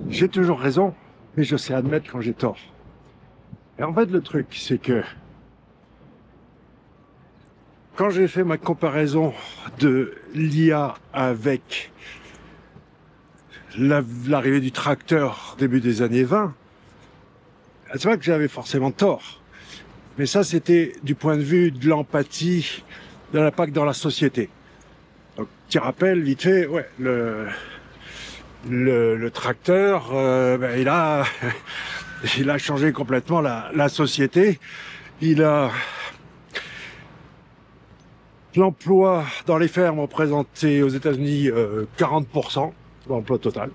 j'ai toujours raison, mais je sais admettre quand j'ai tort. Et en fait, le truc, c'est que quand j'ai fait ma comparaison de l'IA avec l'arrivée du tracteur début des années 20, c'est vrai que j'avais forcément tort. Mais ça, c'était du point de vue de l'empathie, de l'impact dans la société. Donc, petit rappel, vite fait, ouais, le tracteur, il a changé complètement la société. Il a l'emploi dans les fermes représenté aux États-Unis 40% de l'emploi total,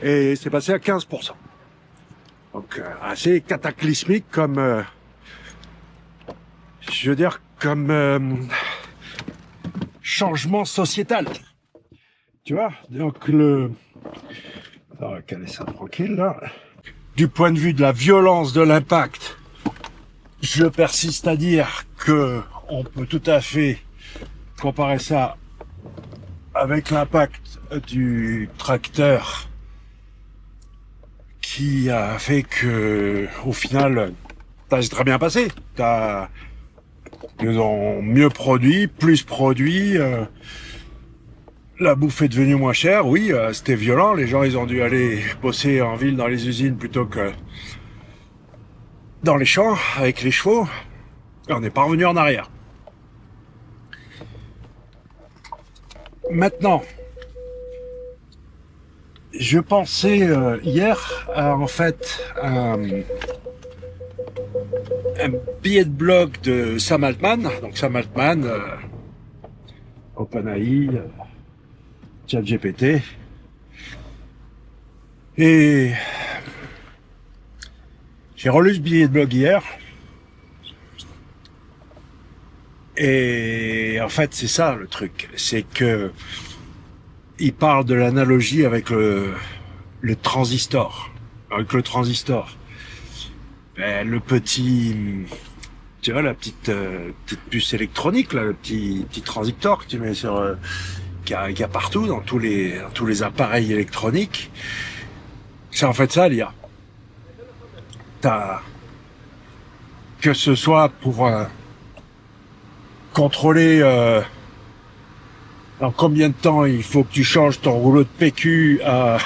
et c'est passé à 15%. Donc assez cataclysmique comme, je veux dire, comme changement sociétal. Tu vois, donc on va caler ça tranquille là. Du point de vue de la violence de l'impact, je persiste à dire que on peut tout à fait comparer ça avec l'impact du tracteur qui a fait que, au final, ça s'est très bien passé. Ils ont mieux produit, plus produit. La bouffe est devenue moins chère. Oui, c'était violent. Les gens, ils ont dû aller bosser en ville dans les usines plutôt que dans les champs avec les chevaux. Et on n'est pas revenu en arrière. Maintenant, je pensais hier à en fait un billet de blog de Sam Altman. Donc Sam Altman, OpenAI, ChatGPT. Et j'ai relu ce billet de blog hier. Et en fait, c'est ça le truc. C'est que il parle de l'analogie avec le transistor. Avec le transistor. Ben, le petit, tu vois, la petite puce électronique, là, le petit transistor que tu mets sur, qu'il y a partout dans tous les appareils électroniques. C'est en fait ça, l'IA. Que ce soit pour contrôler en combien de temps il faut que tu changes ton rouleau de PQ à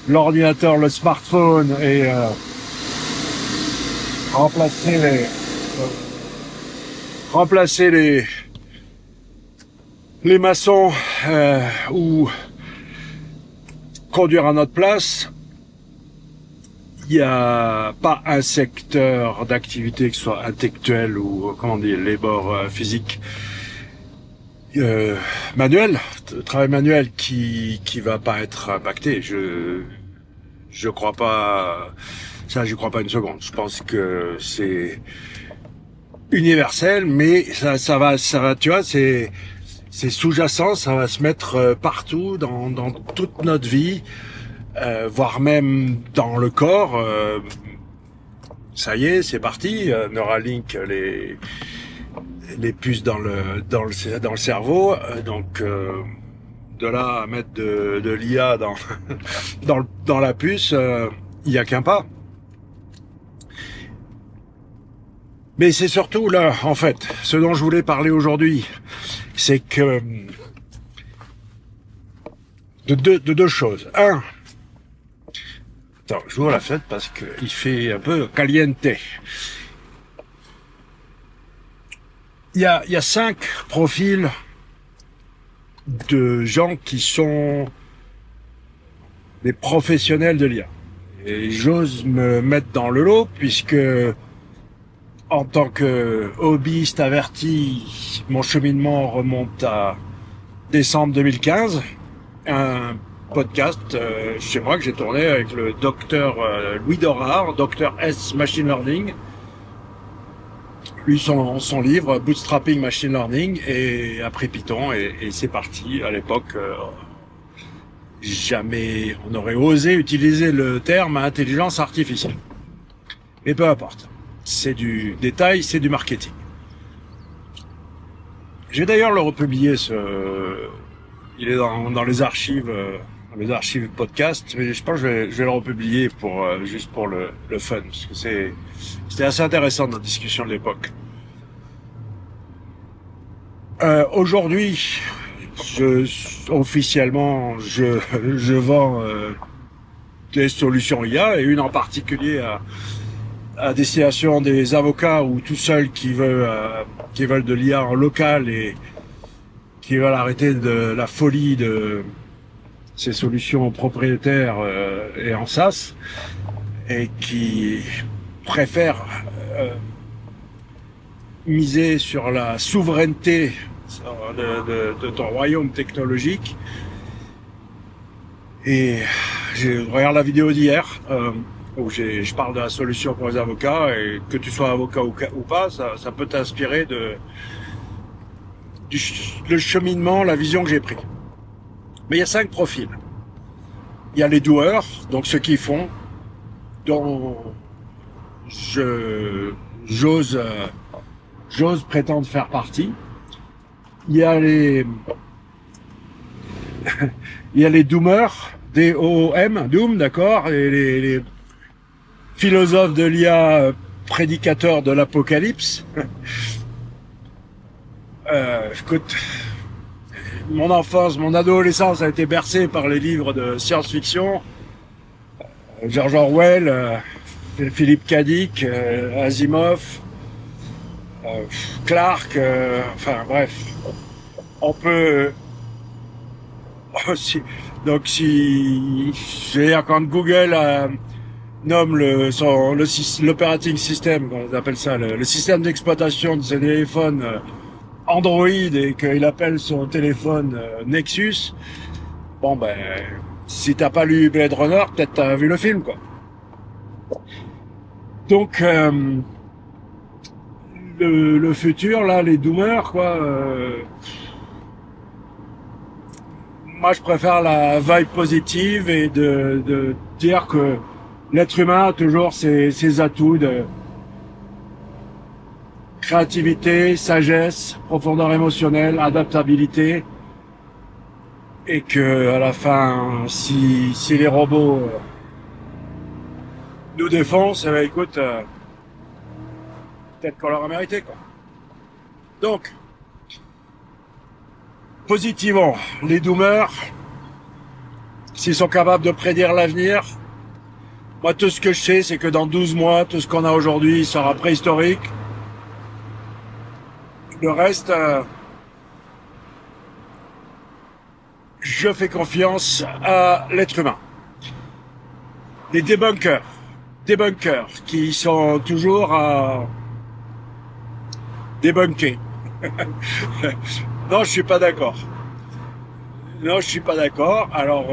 l'ordinateur, le smartphone et remplacer les maçons ou conduire à notre place. Il n'y a pas un secteur d'activité, que ce soit intellectuel ou, comment dire, labor physique, manuel, travail manuel qui va pas être impacté. Je crois pas, ça j'y crois pas une seconde. Je pense que c'est universel, mais ça va, tu vois, c'est sous-jacent, ça va se mettre partout dans toute notre vie. Voire même dans le corps. Ça y est, c'est parti. Neuralink, les puces dans le cerveau. Donc de là à mettre de l'IA dans la puce, il y a qu'un pas. Mais c'est surtout là, en fait, ce dont je voulais parler aujourd'hui, c'est que de deux choses. Un, attends, j'ouvre la fenêtre parce qu'il fait un peu caliente. Il y a 5 profils de gens qui sont des professionnels de l'IA. Et j'ose me mettre dans le lot puisque, en tant que hobbyiste averti, mon cheminement remonte à décembre 2015. Un podcast chez moi que j'ai tourné avec le docteur Louis Dorard, docteur S Machine Learning. Lui, son livre Bootstrapping Machine Learning, et après Python, et c'est parti. À l'époque, jamais on aurait osé utiliser le terme intelligence artificielle. Mais peu importe, c'est du détail, c'est du marketing. J'ai d'ailleurs le republié, il est dans les archives mes archives podcast, mais je pense que je vais le republier pour juste pour le fun, parce que c'était assez intéressant notre discussion de l'époque. Aujourd'hui, officiellement, je vends des solutions IA, et une en particulier à destination des avocats ou tout seuls qui veulent de l'IA en local et qui veulent arrêter de la folie de ces solutions propriétaires et en SaaS, et qui préfèrent miser sur la souveraineté de ton royaume technologique. Et je regarde la vidéo d'hier où je parle de la solution pour les avocats, et que tu sois avocat ou pas, ça peut t'inspirer le cheminement, la vision que j'ai pris. Mais il y a 5 profils. Il y a les doueurs, donc ceux qui font, dont j'ose prétendre faire partie. Il y a les doomers, D-O-O-M, doom, d'accord, et les philosophes de l'IA, prédicateurs de l'apocalypse. Écoute, mon enfance, mon adolescence a été bercée par les livres de science-fiction, George Orwell, Philippe K. Dick, Asimov, Clark, enfin bref, on peut donc si je veux dire, quand Google nomme l'operating system, on appelle ça le système d'exploitation de ses téléphones Android, et qu'il appelle son téléphone Nexus, bon ben si t'as pas lu Blade Runner, peut-être t'as vu le film, quoi. Donc le futur, là, les doomers, quoi, moi je préfère la vibe positive, et de dire que l'être humain a toujours ses atouts de créativité, sagesse, profondeur émotionnelle, adaptabilité, et que à la fin, si les robots nous défoncent, eh ben, écoute, peut-être qu'on leur a mérité, quoi. Donc, positivement, les doomers, s'ils sont capables de prédire l'avenir, moi tout ce que je sais, c'est que dans 12 mois, tout ce qu'on a aujourd'hui sera préhistorique. Le reste, je fais confiance à l'être humain. Les débunkers qui sont toujours à débunker. Non, je suis pas d'accord. Non, je suis pas d'accord. Alors,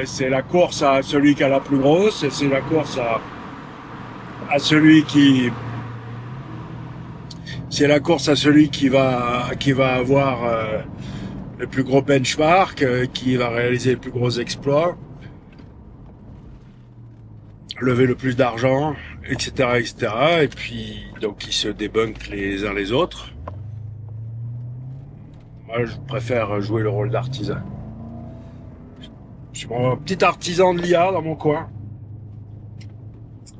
c'est la course à celui qui a la plus grosse, et c'est la course à celui qui... C'est la course à celui qui va avoir le plus gros benchmark, qui va réaliser les plus gros exploits, lever le plus d'argent, etc., etc. Et puis, donc, ils se débunkent les uns les autres. Moi, je préfère jouer le rôle d'artisan. Je suis un petit artisan de l'IA dans mon coin.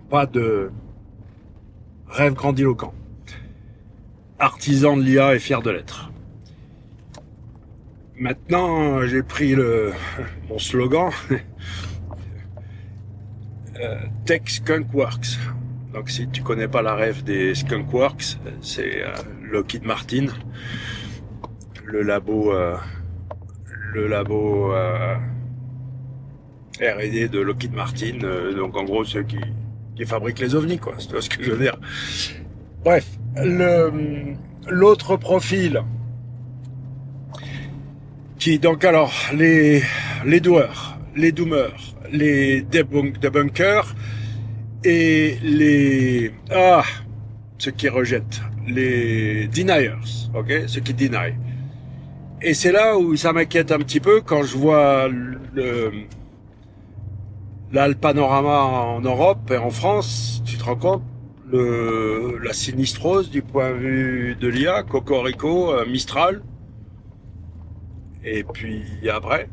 Pas de rêve grandiloquent. Artisan de l'IA et fier de l'être. Maintenant, j'ai pris mon slogan Tech Skunk Works. Donc, si tu connais pas la rêve des Skunk Works, c'est Lockheed Martin, le labo R&D de Lockheed Martin. Donc, en gros, ceux qui fabriquent les ovnis, quoi. C'est tout ce que je veux dire. Bref, l'autre profil qui, donc, alors, les doueurs, les doomers, les debunkers, et ceux qui rejettent, les deniers, ok, ceux qui deny. Et c'est là où ça m'inquiète un petit peu quand je vois le panorama en Europe et en France. Tu te rends compte la sinistrose du point de vue de l'IA, Cocorico, Mistral, et puis après,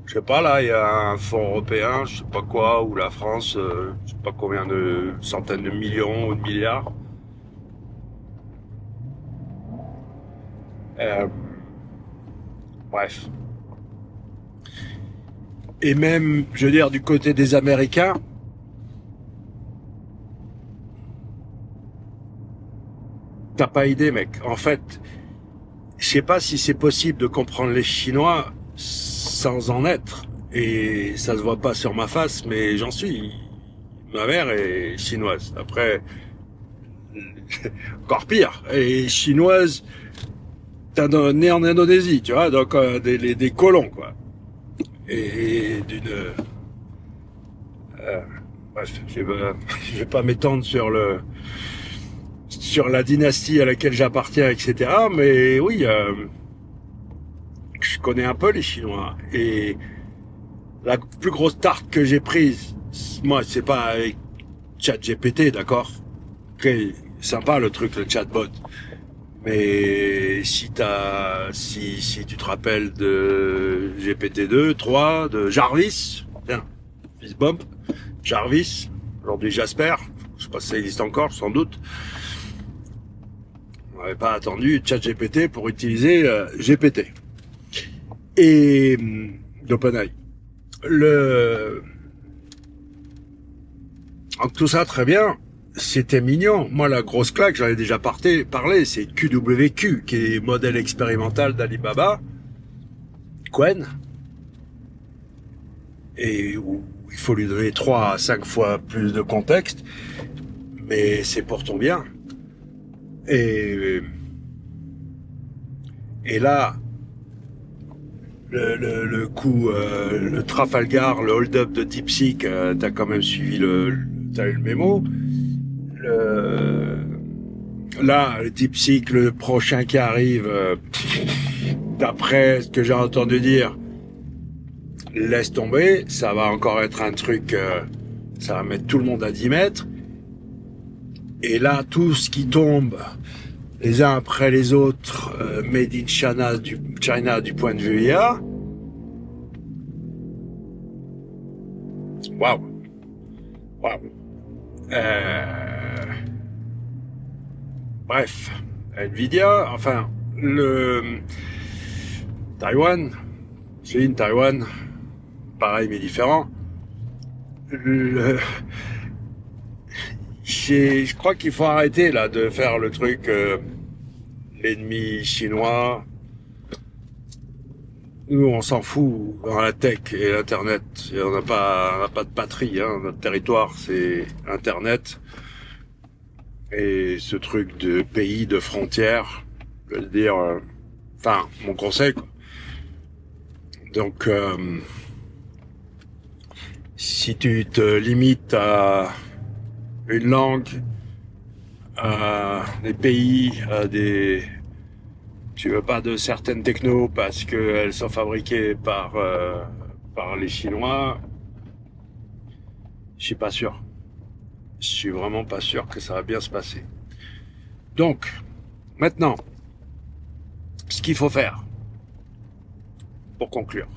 Je sais pas, là, il y a un fonds européen, je sais pas quoi, ou la France, je sais pas combien de centaines de millions ou de milliards. Euh, bref. Et même, je veux dire, du côté des Américains, t'as pas idée, mec. En fait, je sais pas si c'est possible de comprendre les Chinois sans en être. Et ça se voit pas sur ma face, mais j'en suis. Ma mère est chinoise. Après, encore pire. Et chinoise, née en Indonésie, tu vois, donc des colons, quoi. Et d'une... bref, je vais pas m'étendre sur la dynastie à laquelle j'appartiens, etc. Mais oui, je connais un peu les Chinois. Et la plus grosse tarte que j'ai prise, moi, c'est pas avec ChatGPT, d'accord? Ok, sympa le truc, le chatbot. Mais si tu te rappelles de GPT-2, 3, de Jarvis, tiens, Fistbump, Jarvis, aujourd'hui Jasper, je sais pas si ça existe encore, sans doute. On n'avait pas attendu ChatGPT pour utiliser GPT. Et d'OpenAI. Donc tout ça très bien, c'était mignon. Moi la grosse claque, j'en ai déjà parlé, c'est QWQ, qui est modèle expérimental d'Alibaba, Quen, et où il faut lui donner 3 à 5 fois plus de contexte, mais c'est pour ton bien. Et là, le coup, le Trafalgar, le hold-up de DeepSeek, t'as quand même suivi t'as eu le mémo. Là, le DeepSeek, le prochain qui arrive, d'après ce que j'ai entendu dire, laisse tomber, ça va encore être un truc, ça va mettre tout le monde à 10 mètres. Et là, tout ce qui tombe, les uns après les autres, made in China du point de vue IA. Waouh, waouh. Bref, Nvidia, enfin, Taïwan, Chine, Taïwan, pareil mais différent. Je crois qu'il faut arrêter là de faire le truc l'ennemi chinois. Nous, on s'en fout dans la tech et l'internet. On n'a pas de patrie. Hein. Notre territoire, c'est Internet. Et ce truc de pays, de frontières, je veux dire, enfin, mon conseil, quoi. Donc, si tu te limites à une langue, à des pays, à des... Tu veux pas de certaines technos parce qu'elles sont fabriquées par les Chinois, je suis pas sûr. Je suis vraiment pas sûr que ça va bien se passer. Donc, maintenant, ce qu'il faut faire, pour conclure,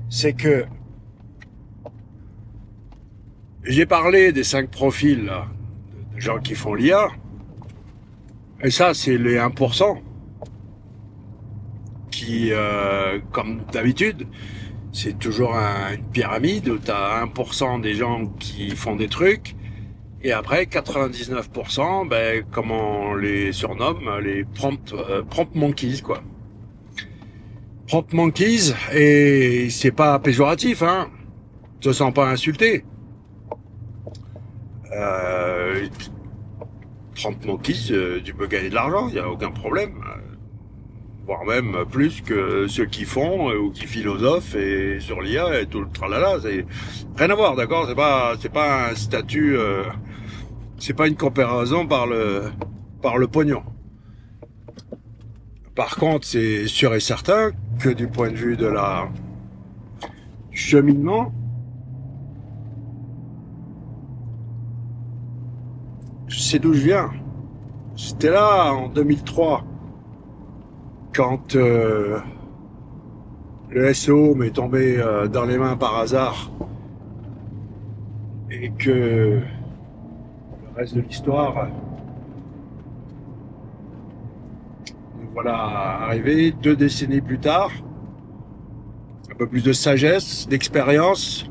c'est que j'ai parlé des 5 profils là, de gens qui font l'IA, et ça, c'est les 1% qui, comme d'habitude, c'est toujours une pyramide où tu as 1% des gens qui font des trucs, et après 99%, ben, comme on les surnomme, les prompt monkeys, quoi. Prompt monkeys, et c'est pas péjoratif, hein. Te sens pas insulté. Prompt monkeys, tu peux gagner de l'argent, il y a aucun problème. Voire même plus que ceux qui font ou qui philosophent et sur l'IA et tout le tralala, c'est rien à voir, d'accord, c'est pas un statut, c'est pas une comparaison par le pognon. Par contre, c'est sûr et certain que du point de vue de la cheminement, je sais d'où je viens. J'étais là en 2003 quand le SEO m'est tombé dans les mains par hasard et que le reste de l'histoire, nous voilà arrivés 2 décennies plus tard, un peu plus de sagesse, d'expérience,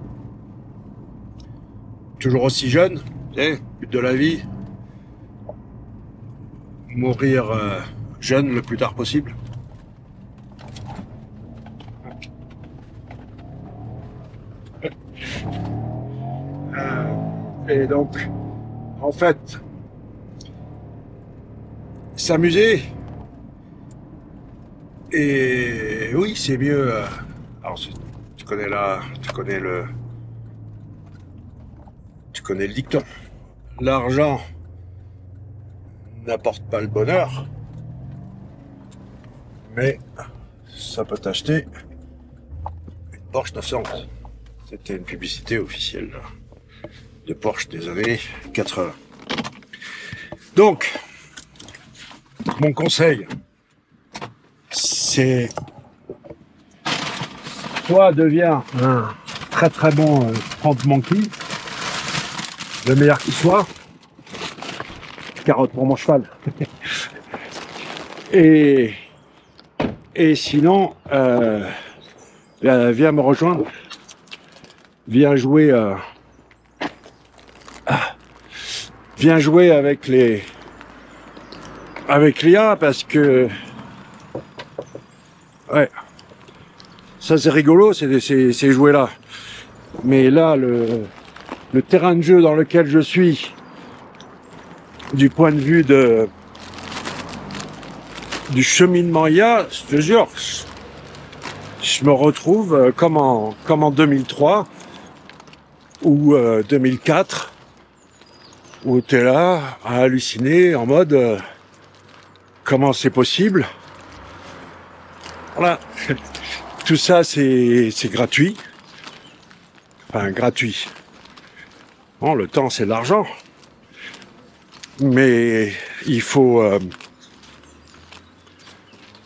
toujours aussi jeune, but de la vie, mourir jeune le plus tard possible. Et donc, en fait, s'amuser. Et oui, c'est mieux. Alors, tu connais le dicton. L'argent n'apporte pas le bonheur, mais ça peut t'acheter une Porsche 911. C'était une publicité officielle de Porsche des années 80. Donc, mon conseil, c'est soit deviens un très très bon front monkey, le meilleur qui soit, carotte pour mon cheval. et sinon, viens me rejoindre, viens jouer avec l'IA parce que ouais, ça c'est rigolo, ces jouets là, mais là le terrain de jeu dans lequel je suis, du point de vue du cheminement IA, je te jure, je me retrouve comme en 2003 ou 2004, où tu es là à halluciner en mode comment c'est possible. Voilà. Tout ça c'est gratuit. Enfin gratuit. Bon, le temps c'est de l'argent. Mais il faut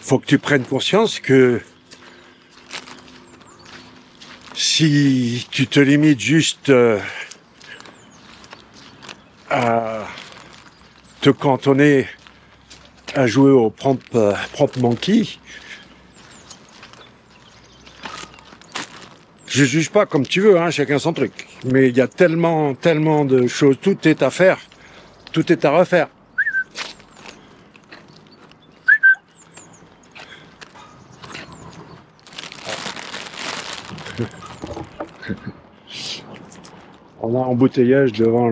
que tu prennes conscience que si tu te limites juste à te cantonner à jouer au prompt monkey, je juge pas comme tu veux, hein, chacun son truc. Mais il y a tellement de choses, tout est à faire, tout est à refaire. On a embouteillage devant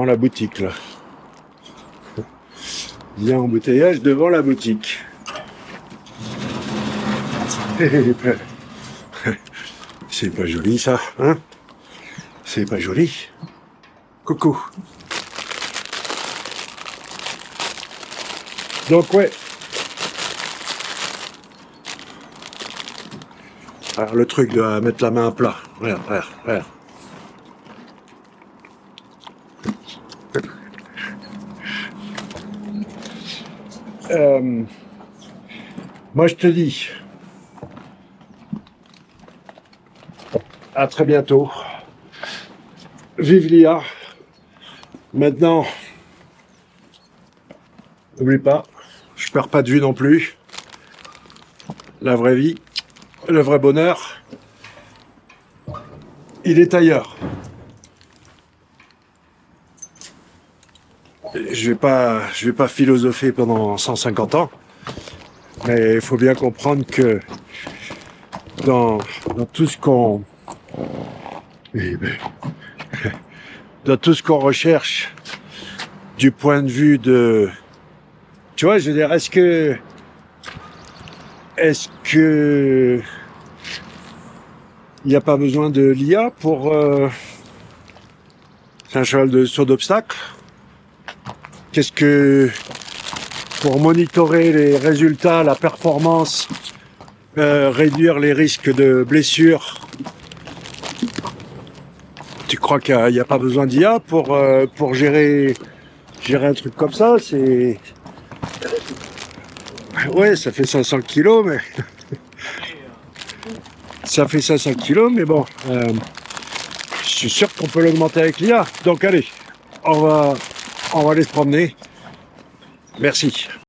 la boutique là. Il y a embouteillage devant la boutique. C'est pas joli ça, hein? C'est pas joli. Coucou. Donc ouais. Alors le truc de mettre la main à plat. Regarde. Moi je te dis à très bientôt. Vive l'IA. Maintenant, n'oublie pas, je perds pas de vue non plus. La vraie vie, le vrai bonheur, il est ailleurs. Je vais pas philosopher pendant 150 ans, mais il faut bien comprendre que dans tout ce qu'on dans tout ce qu'on recherche du point de vue de, tu vois, je veux dire, est-ce que il n'y a pas besoin de l'IA pour c'est un cheval de saut d'obstacle? Qu'est-ce que pour monitorer les résultats, la performance, réduire les risques de blessures? Tu crois qu'il n'y a pas besoin d'IA pour gérer un truc comme ça? C'est ouais, ça fait 500 kilos, mais Ça fait 500 kilos, mais bon, je suis sûr qu'on peut l'augmenter avec l'IA. Donc allez, on va aller se promener. Merci.